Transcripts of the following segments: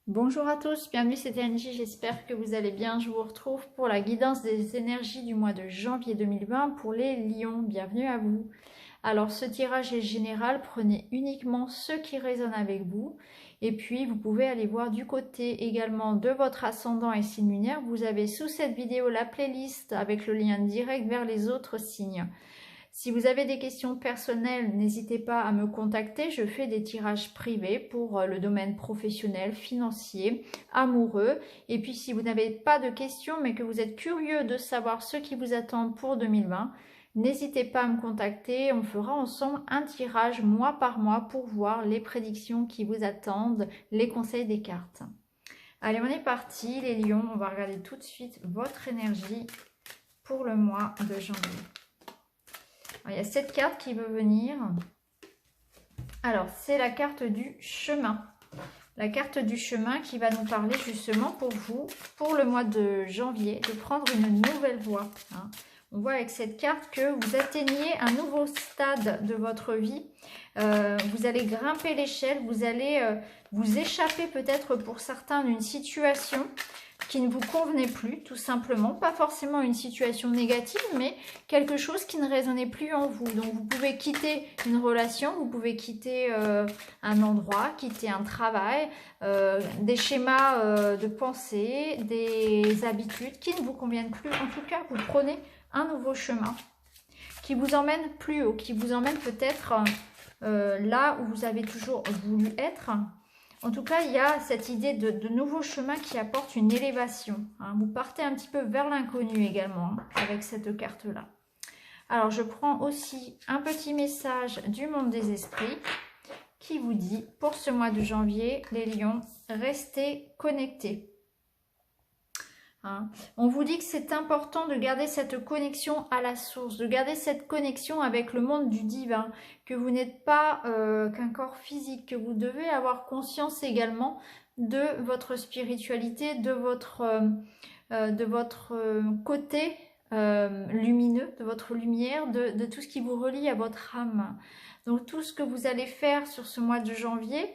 Bonjour à tous, bienvenue, c'est Angie, j'espère que vous allez bien. Je vous retrouve pour la guidance des énergies du mois de janvier 2020 pour les lions. Bienvenue à vous. Alors ce tirage est général, prenez uniquement ceux qui résonnent avec vous. Et puis vous pouvez aller voir du côté également de votre ascendant et signe lunaire. Vous avez sous cette vidéo la playlist avec le lien direct vers les autres signes. Si vous avez des questions personnelles, n'hésitez pas à me contacter. Je fais des tirages privés pour le domaine professionnel, financier, amoureux. Et puis si vous n'avez pas de questions mais que vous êtes curieux de savoir ce qui vous attend pour 2020, n'hésitez pas à me contacter. On fera ensemble un tirage mois par mois pour voir les prédictions qui vous attendent, les conseils des cartes. Allez, on est parti les lions. On va regarder tout de suite votre énergie pour le mois de janvier. Alors, il y a cette carte qui veut venir. Alors, c'est la carte du chemin. La carte du chemin qui va nous parler justement pour vous, pour le mois de janvier, de prendre une nouvelle voie. On voit avec cette carte que vous atteignez un nouveau stade de votre vie. Vous allez grimper l'échelle, vous allez vous échapper peut-être pour certains d'une situation qui ne vous convenait plus, tout simplement. Pas forcément une situation négative, mais quelque chose qui ne résonnait plus en vous. Donc vous pouvez quitter une relation, vous pouvez quitter un endroit, quitter un travail, des schémas de pensée, des habitudes qui ne vous conviennent plus. En tout cas, vous prenez un nouveau chemin qui vous emmène plus haut, qui vous emmène peut-être là où vous avez toujours voulu être. En tout cas, il y a cette idée de nouveau chemin qui apporte une élévation. Vous partez un petit peu vers l'inconnu également avec cette carte-là. Alors, je prends aussi un petit message du monde des esprits qui vous dit, pour ce mois de janvier, les lions, restez connectés. On vous dit que c'est important de garder cette connexion à la source, de garder cette connexion avec le monde du divin, que vous n'êtes pas qu'un corps physique, que vous devez avoir conscience également de votre spiritualité, de votre côté lumineux, de votre lumière, de tout ce qui vous relie à votre âme. Donc tout ce que vous allez faire sur ce mois de janvier,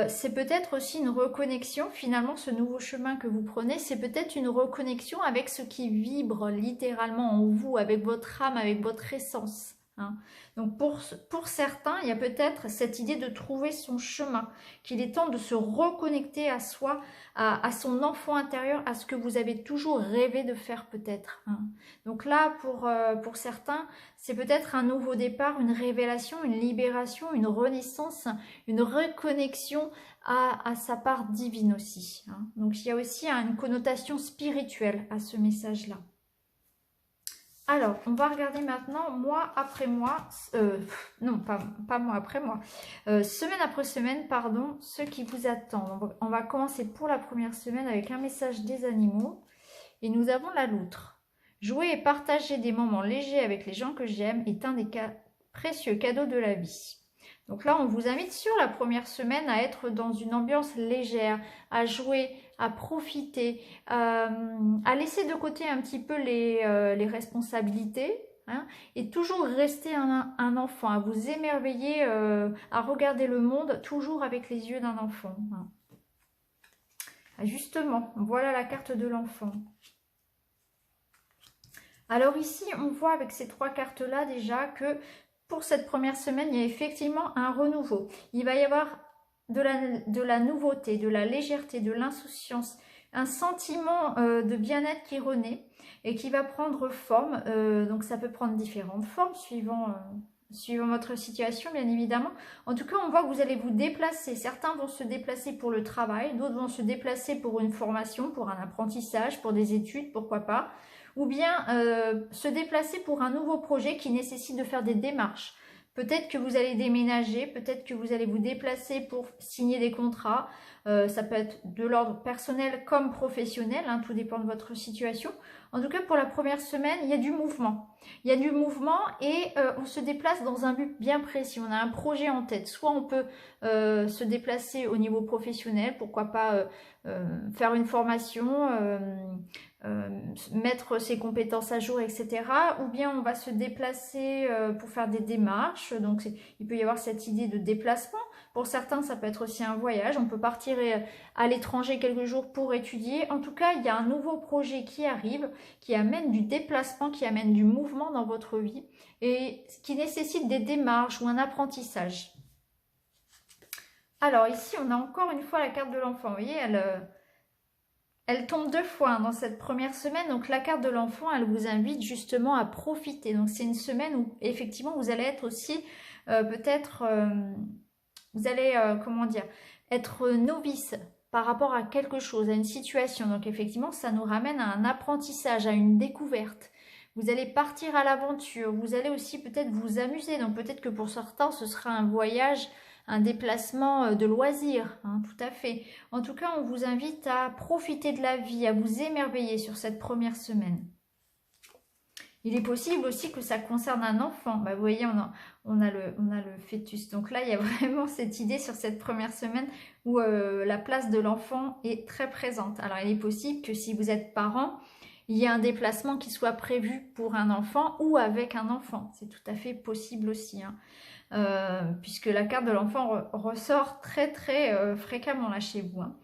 c'est peut-être aussi une reconnexion. Finalement, ce nouveau chemin que vous prenez, c'est peut-être une reconnexion avec ce qui vibre littéralement en vous, avec votre âme, avec votre essence. Donc pour certains, il y a peut-être cette idée de trouver son chemin, qu'il est temps de se reconnecter à soi, à son enfant intérieur, à ce que vous avez toujours rêvé de faire peut-être. Donc là, pour certains, c'est peut-être un nouveau départ, une révélation, une libération, une renaissance, une reconnexion à sa part divine aussi. Donc il y a aussi une connotation spirituelle à ce message-là. Alors, on va regarder maintenant mois après mois, non pas mois après mois, semaine après semaine, pardon, ce qui vous attend. On va commencer pour la première semaine avec un message des animaux. Et nous avons la loutre. Jouer et partager des moments légers avec les gens que j'aime est un des précieux cadeaux de la vie. Donc là, on vous invite sur la première semaine à être dans une ambiance légère, à jouer, à profiter, à laisser de côté un petit peu les responsabilités, et toujours rester un enfant, à vous émerveiller, à regarder le monde toujours avec les yeux d'un enfant. Justement, voilà la carte de l'enfant. Alors ici, on voit avec ces trois cartes-là déjà que pour cette première semaine, il y a effectivement un renouveau. Il va y avoir de la nouveauté, de la légèreté, de l'insouciance, un sentiment de bien-être qui renaît et qui va prendre forme. Donc ça peut prendre différentes formes suivant votre situation, bien évidemment. En tout cas, on voit que vous allez vous déplacer. Certains vont se déplacer pour le travail, d'autres vont se déplacer pour une formation, pour un apprentissage, pour des études, pourquoi pas. Ou bien se déplacer pour un nouveau projet qui nécessite de faire des démarches. Peut-être que vous allez déménager, peut-être que vous allez vous déplacer pour signer des contrats. Ça peut être de l'ordre personnel comme professionnel, tout dépend de votre situation. En tout cas, pour la première semaine, il y a du mouvement. Il y a du mouvement et on se déplace dans un but bien précis. On a un projet en tête. Soit on peut se déplacer au niveau professionnel, pourquoi pas faire une formation, mettre ses compétences à jour, etc. Ou bien on va se déplacer pour faire des démarches. Donc il peut y avoir cette idée de déplacement. Pour certains, ça peut être aussi un voyage. On peut partir à l'étranger quelques jours pour étudier. En tout cas, il y a un nouveau projet qui arrive, qui amène du déplacement, qui amène du mouvement dans votre vie et qui nécessite des démarches ou un apprentissage. Alors ici, on a encore une fois la carte de l'enfant. Vous voyez, elle tombe 2 fois dans cette première semaine. Donc la carte de l'enfant, elle vous invite justement à profiter. Donc c'est une semaine où effectivement, vous allez être aussi peut-être, vous allez, comment dire, être novice par rapport à quelque chose, à une situation. Donc effectivement, ça nous ramène à un apprentissage, à une découverte. Vous allez partir à l'aventure. Vous allez aussi peut-être vous amuser. Donc peut-être que pour certains, ce sera un voyage, un déplacement de loisirs, hein, tout à fait. En tout cas, on vous invite à profiter de la vie, à vous émerveiller sur cette première semaine. Il est possible aussi que ça concerne un enfant. Bah, vous voyez, on a le fœtus. Donc là, il y a vraiment cette idée sur cette première semaine où la place de l'enfant est très présente. Alors, il est possible que si vous êtes parent, il y ait un déplacement qui soit prévu pour un enfant ou avec un enfant. C'est tout à fait possible aussi, hein. Puisque la carte de l'enfant ressort très fréquemment là chez vous, hein.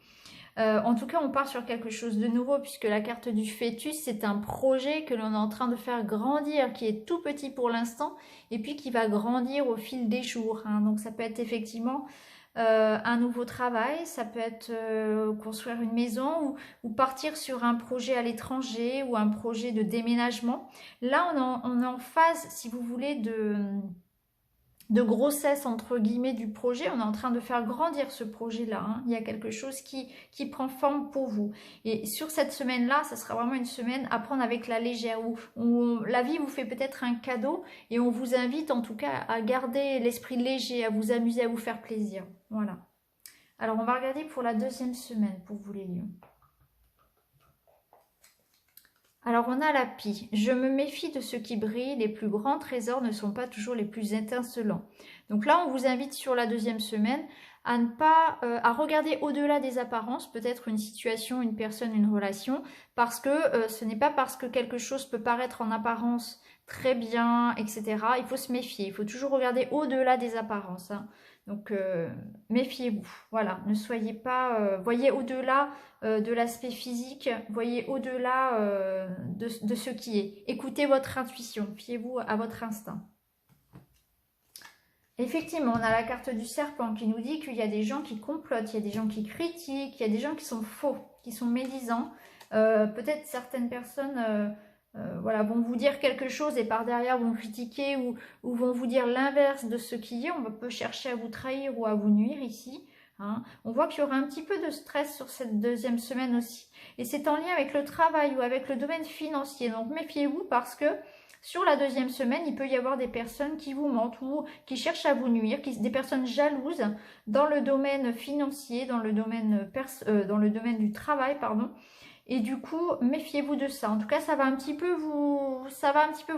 En tout cas, on part sur quelque chose de nouveau puisque la carte du fœtus, c'est un projet que l'on est en train de faire grandir, qui est tout petit pour l'instant et puis qui va grandir au fil des jours, hein. Donc ça peut être effectivement un nouveau travail, ça peut être construire une maison ou partir sur un projet à l'étranger ou un projet de déménagement. Là, on est en phase, si vous voulez, de grossesse entre guillemets du projet. On est en train de faire grandir ce projet-là, hein. Il y a quelque chose qui prend forme pour vous. Et sur cette semaine-là, ça sera vraiment une semaine à prendre avec la légère, où la vie vous fait peut-être un cadeau et on vous invite en tout cas à garder l'esprit léger, à vous amuser, à vous faire plaisir. Voilà. Alors on va regarder pour la deuxième semaine pour vous les lions. Alors on a la pie. Je me méfie de ce qui brille, les plus grands trésors ne sont pas toujours les plus étincelants. Donc là on vous invite sur la deuxième semaine à ne pas à regarder au-delà des apparences, peut-être une situation, une personne, une relation, parce que ce n'est pas parce que quelque chose peut paraître en apparence très bien, etc. Il faut se méfier, il faut toujours regarder au-delà des apparences, hein. Donc méfiez-vous, voilà, ne soyez pas, voyez au-delà de l'aspect physique, voyez au-delà de ce qui est. Écoutez votre intuition, fiez-vous à votre instinct. Effectivement, on a la carte du serpent qui nous dit qu'il y a des gens qui complotent, il y a des gens qui critiquent, il y a des gens qui sont faux, qui sont médisants. Peut-être certaines personnes voilà, vont vous dire quelque chose et par derrière vont critiquer ou vont vous dire l'inverse de ce qui est. On peut chercher à vous trahir ou à vous nuire ici, hein. On voit qu'il y aura un petit peu de stress sur cette deuxième semaine aussi. Et c'est en lien avec le travail ou avec le domaine financier. Donc méfiez-vous parce que sur la deuxième semaine, il peut y avoir des personnes qui vous mentent ou qui cherchent à vous nuire, des personnes jalouses dans le domaine financier, dans le domaine du travail, pardon. Et du coup, méfiez-vous de ça. En tout cas, ça va un petit peu vous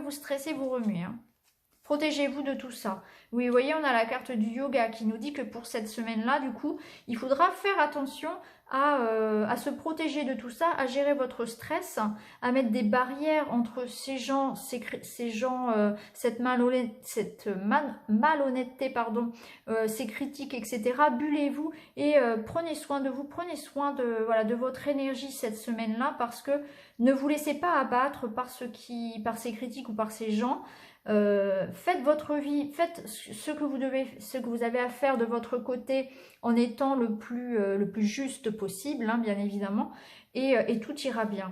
stresser, vous remuer, hein. Protégez-vous de tout ça. Oui, vous voyez, on a la carte du yoga qui nous dit que pour cette semaine-là, du coup, il faudra faire attention à se protéger de tout ça, à gérer votre stress, à mettre des barrières entre ces gens, cette malhonnêteté, pardon, ces critiques, etc. Bullez-vous et prenez soin de vous, prenez soin de votre énergie cette semaine-là parce que ne vous laissez pas abattre par ces critiques ou par ces gens. Faites votre vie, faites ce que vous avez à faire de votre côté en étant le plus juste possible, hein, bien évidemment, et tout ira bien.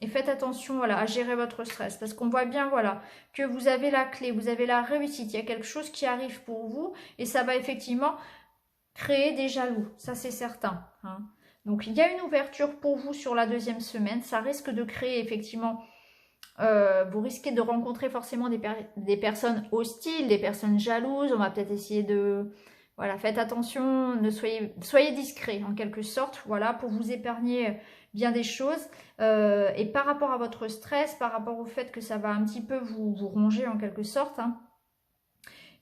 Et faites attention, voilà, à gérer votre stress, parce qu'on voit bien, voilà, que vous avez la clé, vous avez la réussite, il y a quelque chose qui arrive pour vous, et ça va effectivement créer des jaloux, ça c'est certain, hein. Donc il y a une ouverture pour vous sur la deuxième semaine, ça risque de créer effectivement... vous risquez de rencontrer forcément des personnes hostiles, des personnes jalouses. On va peut-être essayer de... Voilà, faites attention, soyez discret en quelque sorte, voilà, pour vous épargner bien des choses. Et par rapport à votre stress, par rapport au fait que ça va un petit peu vous ronger en quelque sorte, hein,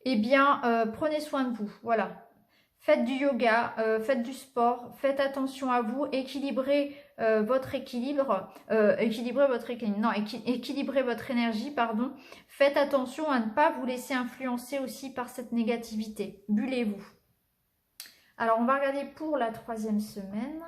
eh bien, prenez soin de vous, voilà. Faites du yoga, faites du sport, faites attention à vous, équilibrez votre équilibre, équilibrez votre énergie, pardon. Faites attention à ne pas vous laisser influencer aussi par cette négativité. Bullez-vous. Alors, on va regarder pour la 3e semaine.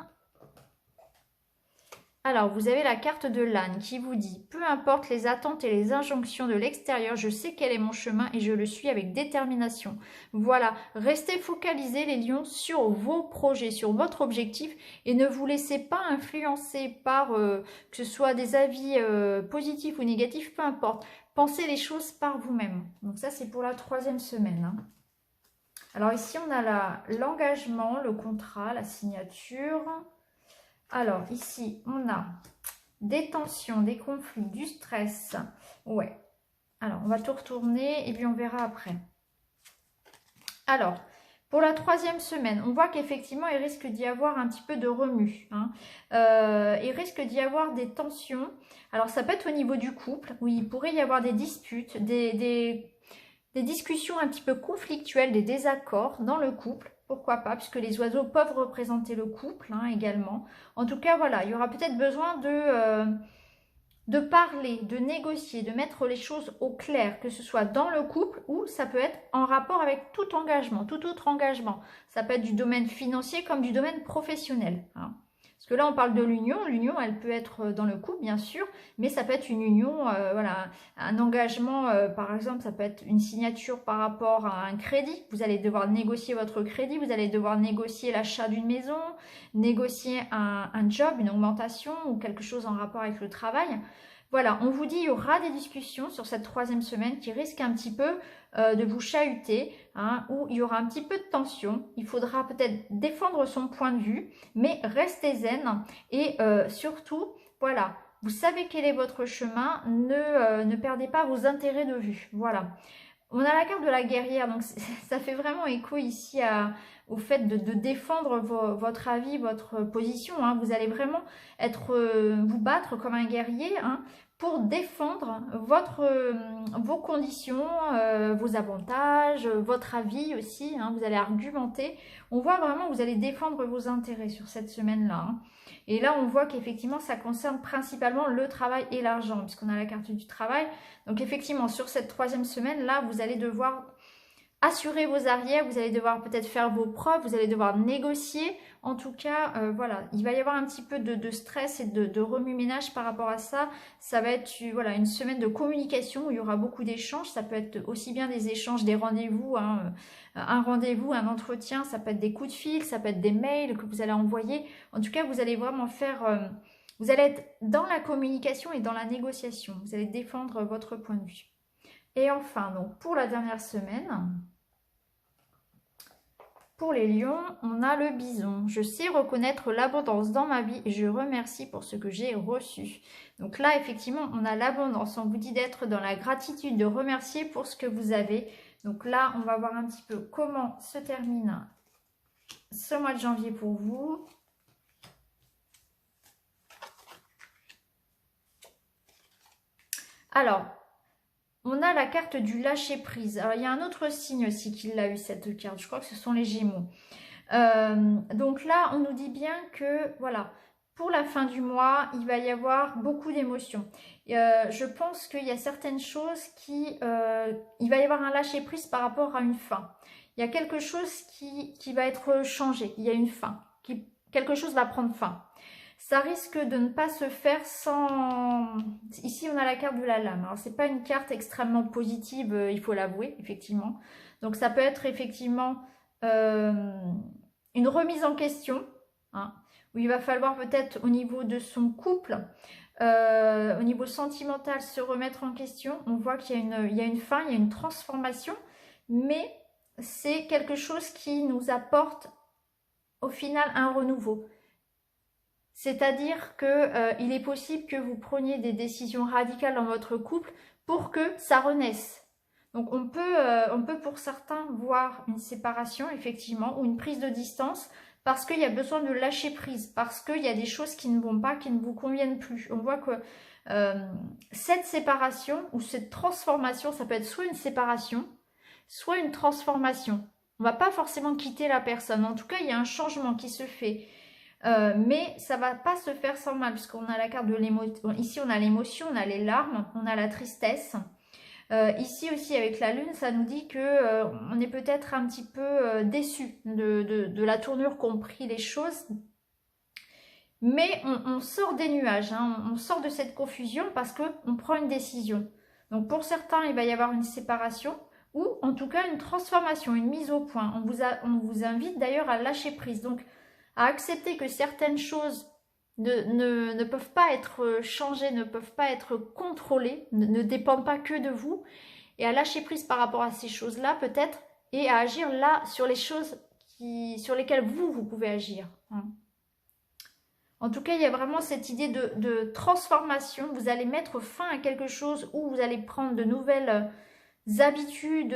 Alors, vous avez la carte de l'âne qui vous dit « Peu importe les attentes et les injonctions de l'extérieur, je sais quel est mon chemin et je le suis avec détermination. » Voilà, restez focalisés les lions sur vos projets, sur votre objectif et ne vous laissez pas influencer par que ce soit des avis positifs ou négatifs, peu importe. Pensez les choses par vous-même. Donc ça, c'est pour la 3e semaine. Hein. Alors ici, on a l'engagement, le contrat, la signature. Alors, ici, on a des tensions, des conflits, du stress. Ouais. Alors, on va tout retourner et puis on verra après. Alors, pour la 3e semaine, on voit qu'effectivement, il risque d'y avoir un petit peu de remue. Hein. Il risque d'y avoir des tensions. Alors, ça peut être au niveau du couple, où il pourrait y avoir des disputes, des discussions un petit peu conflictuelles, des désaccords dans le couple. Pourquoi pas, puisque les oiseaux peuvent représenter le couple hein, également. En tout cas, voilà, il y aura peut-être besoin de parler, de négocier, de mettre les choses au clair, que ce soit dans le couple ou ça peut être en rapport avec tout engagement, tout autre engagement. Ça peut être du domaine financier comme du domaine professionnel. Hein. Parce que là, on parle de l'union. L'union, elle peut être dans le couple, bien sûr, mais ça peut être une union, voilà, un engagement, par exemple, ça peut être une signature par rapport à un crédit. Vous allez devoir négocier votre crédit, vous allez devoir négocier l'achat d'une maison, négocier un job, une augmentation ou quelque chose en rapport avec le travail. Voilà, on vous dit il y aura des discussions sur cette 3e semaine qui risquent un petit peu de vous chahuter, hein, où il y aura un petit peu de tension. Il faudra peut-être défendre son point de vue, mais restez zen et surtout, voilà, vous savez quel est votre chemin, ne perdez pas vos intérêts de vue. Voilà. On a la carte de la guerrière, donc ça fait vraiment écho ici au fait de défendre votre avis, votre position. Hein. Vous allez vraiment vous battre comme un guerrier hein, pour défendre vos conditions, vos avantages, votre avis aussi. Hein. Vous allez argumenter. On voit vraiment que vous allez défendre vos intérêts sur cette semaine-là. Hein. Et là, on voit qu'effectivement, ça concerne principalement le travail et l'argent, puisqu'on a la carte du travail. Donc effectivement, sur cette 3e semaine, là, vous allez devoir assurer vos arrières, vous allez devoir peut-être faire vos preuves, vous allez devoir négocier. En tout cas, voilà, il va y avoir un petit peu de stress et de remue-ménage par rapport à ça. Ça va être voilà, une semaine de communication où il y aura beaucoup d'échanges. Ça peut être aussi bien des échanges, des rendez-vous, hein, un rendez-vous, un entretien, ça peut être des coups de fil, ça peut être des mails que vous allez envoyer. En tout cas, vous allez vraiment faire... vous allez être dans la communication et dans la négociation. Vous allez défendre votre point de vue. Et enfin, donc, pour la dernière semaine, pour les lions, on a le bison. Je sais reconnaître l'abondance dans ma vie et je remercie pour ce que j'ai reçu. Donc là, effectivement, on a l'abondance. On vous dit d'être dans la gratitude, de remercier pour ce que vous avez. Donc là, on va voir un petit peu comment se termine ce mois de janvier pour vous. Alors, on a la carte du lâcher prise. Alors, il y a un autre signe aussi qui l'a eu cette carte. Je crois que ce sont les Gémeaux. Donc là, on nous dit bien que, voilà, pour la fin du mois, il va y avoir beaucoup d'émotions. Je pense qu'il y a certaines choses il va y avoir un lâcher prise par rapport à une fin. Il y a quelque chose qui va être changé. Il y a une fin. Quelque chose va prendre fin. Ça risque de ne pas se faire sans... Ici, on a la carte de la lame. Alors, c'est pas une carte extrêmement positive, il faut l'avouer, effectivement. Donc, ça peut être effectivement une remise en question, hein, où il va falloir peut-être au niveau de son couple, au niveau sentimental, se remettre en question. On voit qu'il y a une fin, il y a une transformation, mais c'est quelque chose qui nous apporte au final un renouveau. C'est-à-dire qu'il est possible que vous preniez des décisions radicales dans votre couple pour que ça renaisse. Donc on peut pour certains voir une séparation effectivement ou une prise de distance parce qu'il y a besoin de lâcher prise, parce qu'il y a des choses qui ne vont pas, qui ne vous conviennent plus. On voit que cette séparation ou cette transformation, ça peut être soit une séparation, soit une transformation. On ne va pas forcément quitter la personne. En tout cas, il y a un changement qui se fait. Mais ça va pas se faire sans mal puisqu'on a la carte de l'émotion. Ici on a l'émotion, on a les larmes, on a la tristesse. Ici aussi avec la lune, ça nous dit que on est peut-être un petit peu déçu de la tournure qu'ont pris les choses. Mais on sort des nuages, hein, on sort de cette confusion parce qu'on prend une décision. Donc pour certains, il va y avoir une séparation ou en tout cas une transformation, une mise au point. On vous invite d'ailleurs à lâcher prise, donc à accepter que certaines choses ne peuvent pas être changées, ne peuvent pas être contrôlées, ne dépendent pas que de vous, et à lâcher prise par rapport à ces choses-là peut-être, et à agir là sur les choses sur lesquelles vous pouvez agir. Hein. En tout cas, il y a vraiment cette idée de transformation. Vous allez mettre fin à quelque chose où vous allez prendre de nouvelles habitudes,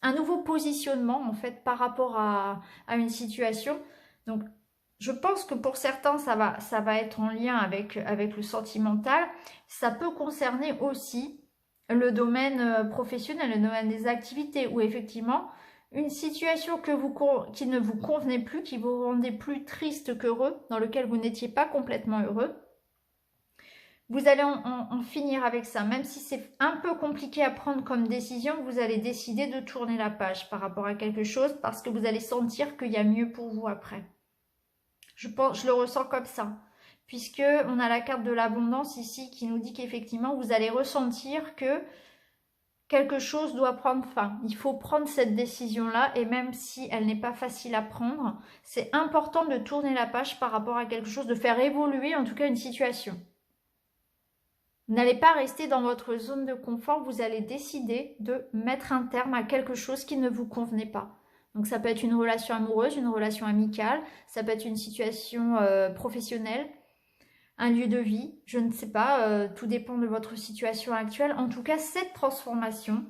un nouveau positionnement en fait par rapport à une situation. Donc, je pense que pour certains, ça va être en lien avec le sentimental. Ça peut concerner aussi le domaine professionnel, le domaine des activités où effectivement, une situation qui ne vous convenait plus, qui vous rendait plus triste qu'heureux, dans lequel vous n'étiez pas complètement heureux, vous allez en finir avec ça. Même si c'est un peu compliqué à prendre comme décision, vous allez décider de tourner la page par rapport à quelque chose parce que vous allez sentir qu'il y a mieux pour vous après. Je le ressens comme ça. Puisque on a la carte de l'abondance ici qui nous dit qu'effectivement, vous allez ressentir que quelque chose doit prendre fin. Il faut prendre cette décision-là et même si elle n'est pas facile à prendre, c'est important de tourner la page par rapport à quelque chose, de faire évoluer en tout cas une situation. N'allez pas rester dans votre zone de confort, vous allez décider de mettre un terme à quelque chose qui ne vous convenait pas. Donc ça peut être une relation amoureuse, une relation amicale, ça peut être une situation professionnelle, un lieu de vie, je ne sais pas, tout dépend de votre situation actuelle. En tout cas, cette transformation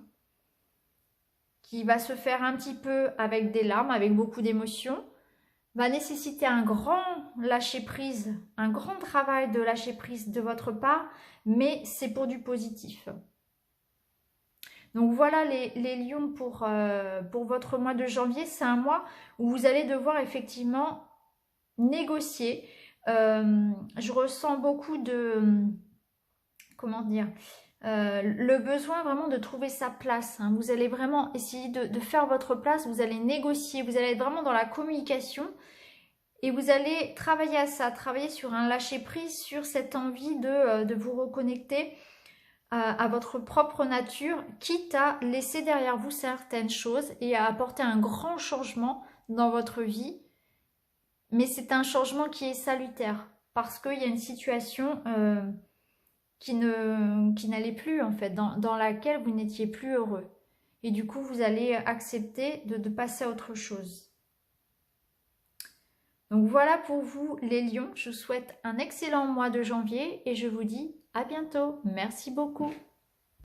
qui va se faire un petit peu avec des larmes, avec beaucoup d'émotions, va nécessiter un grand lâcher-prise, un grand travail de lâcher-prise de votre part, mais c'est pour du positif. Donc voilà les lions pour votre mois de janvier. C'est un mois où vous allez devoir effectivement négocier. Je ressens beaucoup comment dire, le besoin vraiment de trouver sa place. Hein. Vous allez vraiment essayer de faire votre place, vous allez négocier, vous allez être vraiment dans la communication et vous allez travailler à ça, travailler sur un lâcher-prise, sur cette envie de vous reconnecter à votre propre nature, quitte à laisser derrière vous certaines choses et à apporter un grand changement dans votre vie. Mais c'est un changement qui est salutaire parce qu'il y a une situation qui n'allait plus en fait, dans laquelle vous n'étiez plus heureux. Et du coup, vous allez accepter de passer à autre chose. Donc voilà pour vous les lions. Je vous souhaite un excellent mois de janvier et je vous dis à bientôt. Merci beaucoup.